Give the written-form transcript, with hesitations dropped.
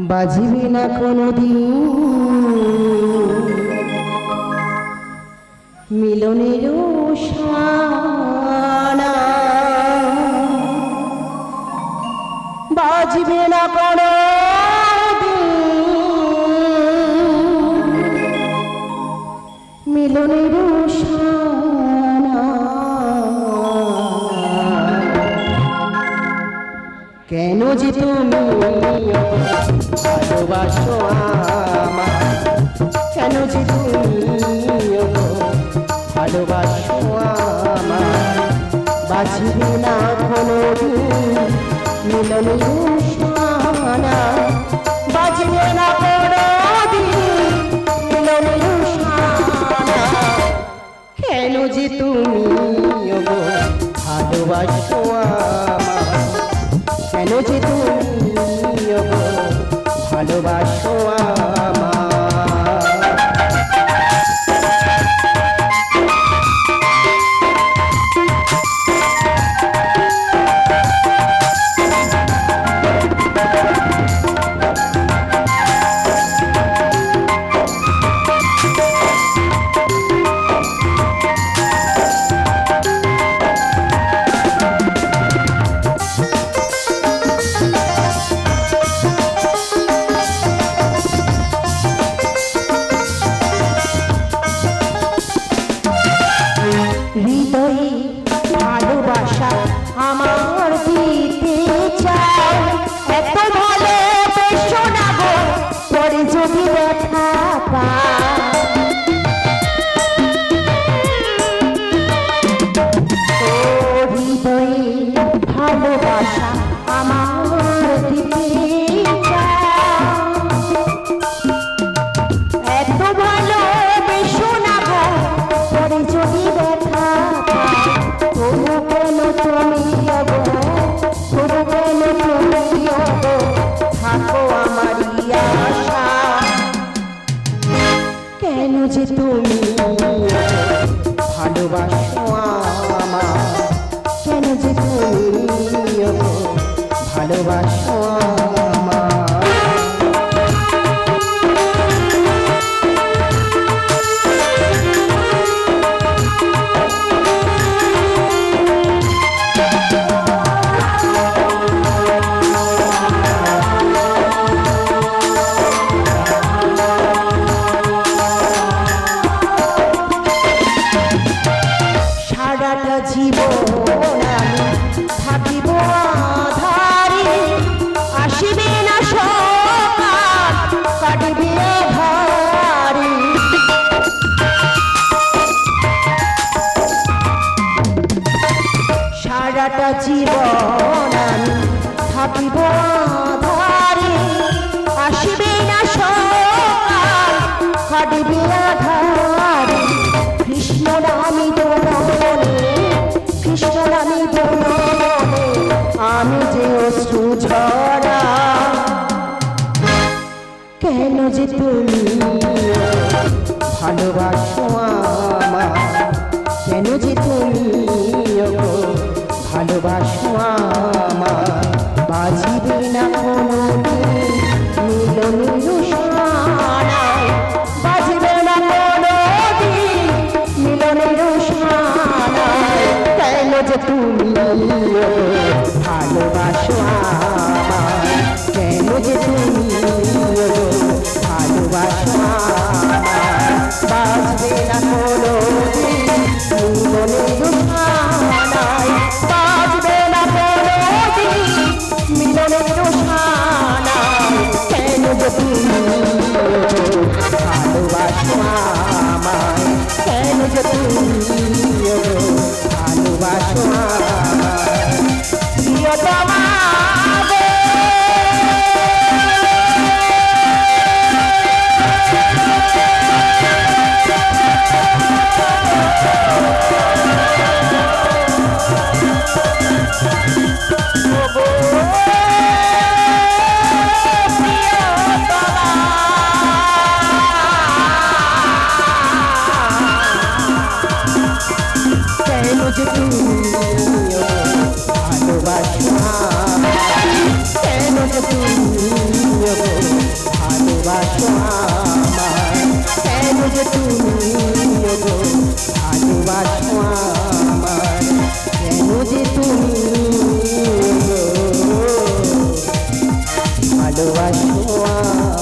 বাজিবে না কোনোদিন মিলনের শানা, বাজিবে না কোনোদিন মিলনের শানা। কেন যে তুমি ভালোবাসো আমায়, কেন যে তুমি ভালোবাসো আমায়, বাজিবে না কোনোদিন মিলনের শানা, বাজিবে না কোনোদিন মিলনের শানা। কেন যে তুমি ভালোবাসো আমায়, কেন যে তুমি ভালোবাসো আমায়। হৃদয়ে ভালোবাসা আমার দিতে চাই, এত ভালোবেসো না গো পরে যদি ব্যথা পাই। ও হৃদয়ে ভালোবাসা আমার দিতে চাই, এত ভালোবেসো না গো পরে যদি ব্যথা পাই। তবু কেন তুমি তবু কেন তুমি থাকো আমারই আশা, কেন যে তুমি ভালোবাসো আমায়, কেন যে তুমি ভালোবাসো আমায়। সারাটা জীবন আমি থাকিব আধারে, আসিবে না সকাল কাটিবে আধারে। সারাটা জীবন আমি থাকিব আধারে, আসিবে না সকাল কাটিবে আধারে। কৃষ্ণ নামি দোলনে, কৃষ্ণ নামি দোলনে আমি যে অশ্রু ঝরা, কেন যে তুমি ভালোবাসো আমায়, কেন যে তুমি ভালোবাসো আমায়, বাজিবে না কোনোদিন মিলনের শানায়, বাজিবে না কোনোদিন মিলনের শানায়। কেন যে তুমি ভালোবাসো আমায়, কেন যে তুমি ভালোবাসো আমায়, বাজবে না কোনোদিন মিলনের শানায়, বাজবে না কোনোদিন মিলনের শানায়। কেন যে তুমি ভালোবাসো আমায়, কেন যে তুমি ভালোবাসো আমায়। ভালোবাসবো